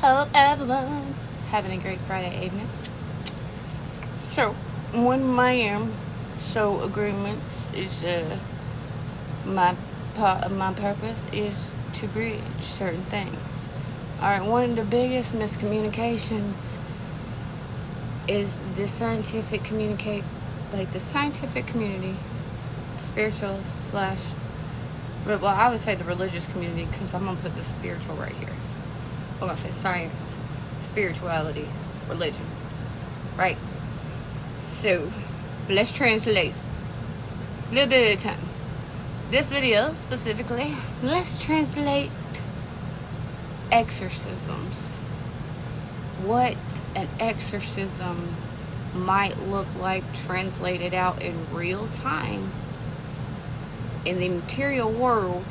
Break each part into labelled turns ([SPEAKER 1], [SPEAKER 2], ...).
[SPEAKER 1] Hope everyone's having a great Friday evening. So, one of my agreements is my purpose is to bridge certain things. Alright, one of the biggest miscommunications is the scientific community, the spiritual slash, well, I would say the religious community, because I'm going to put the spiritual right here. We're going to say science, spirituality, religion, right? So, let's translate a little bit at a time. This video, specifically, let's translate exorcisms. What an exorcism might look like translated out in real time in the material world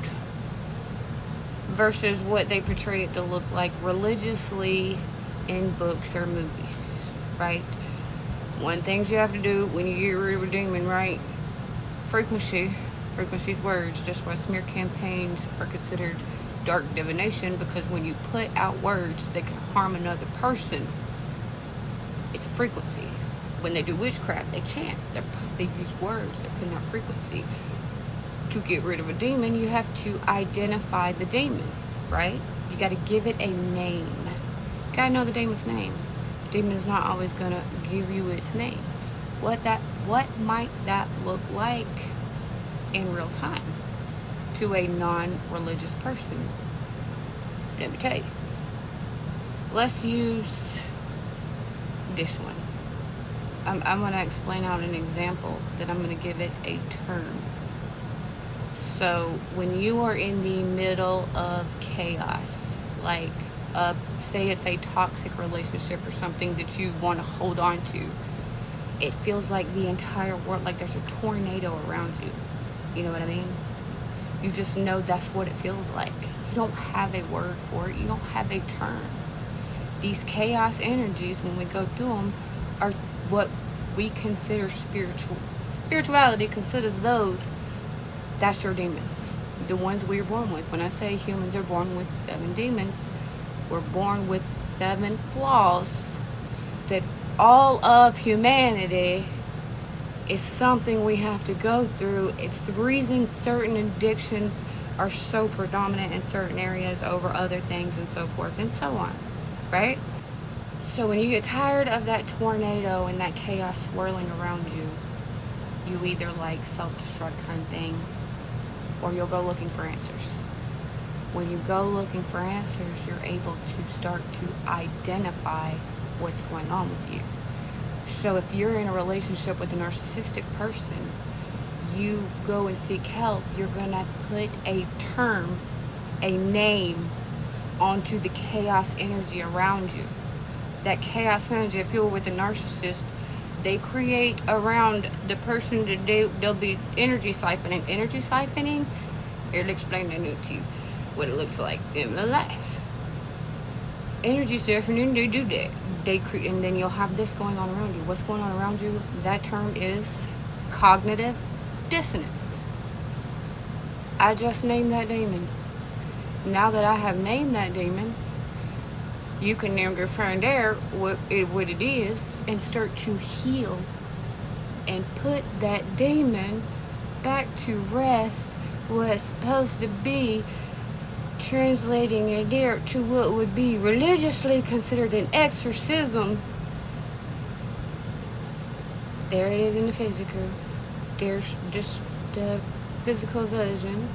[SPEAKER 1] versus what they portray it to look like religiously in books or movies, right? One thing you have to do when you get rid of a demon, right? Frequency's words. That's why smear campaigns are considered dark divination, because when you put out words that can harm another person, it's a frequency. When they do witchcraft, they chant. They use words. They're putting out frequency. To get rid of a demon, you have to identify the demon, right? You got to give it a name. You got to know the demon's name. The demon is not always going to give you its name. What might that look like in real time to a non-religious person? Let me tell you. Let's use this one. I'm going to explain out an example that I'm going to give it a term. So when you are in the middle of chaos, like say it's a toxic relationship or something that you want to hold on to, it feels like the entire world, like there's a tornado around you. You know what I mean? You just know that's what it feels like. You don't have a word for it. You don't have a term. These chaos energies, when we go through them, are what we consider spiritual. Spirituality considers those. That's your demons. The ones we're born with. When I say humans are born with 7 demons, we're born with 7 flaws that all of humanity is something we have to go through. It's the reason certain addictions are so predominant in certain areas over other things and so forth and so on, right? So when you get tired of that tornado and that chaos swirling around you, you either like self-destruct kind of thing, or you'll go looking for answers. When you go looking for answers, you're able to start to identify what's going on with you. So if you're in a relationship with a narcissistic person, you go and seek help, you're gonna put a term, a name onto the chaos energy around you. That chaos energy, if you're with a narcissist, they create around the person that they'll be energy siphoning. Energy siphoning, it'll explain to you what it looks like in my life. Energy siphoning, they do that. They create, and then you'll have this going on around you. What's going on around you? That term is cognitive dissonance. I just named that demon. Now that I have named that demon, you can now go find out what it is and start to heal and put that demon back to rest where it's supposed to be, translating it there to what would be religiously considered an exorcism. There it is in the physical. There's just the physical version,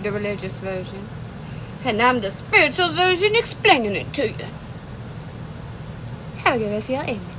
[SPEAKER 1] the religious version, and I'm the spiritual version explaining it to you. Have a good rest of your evening.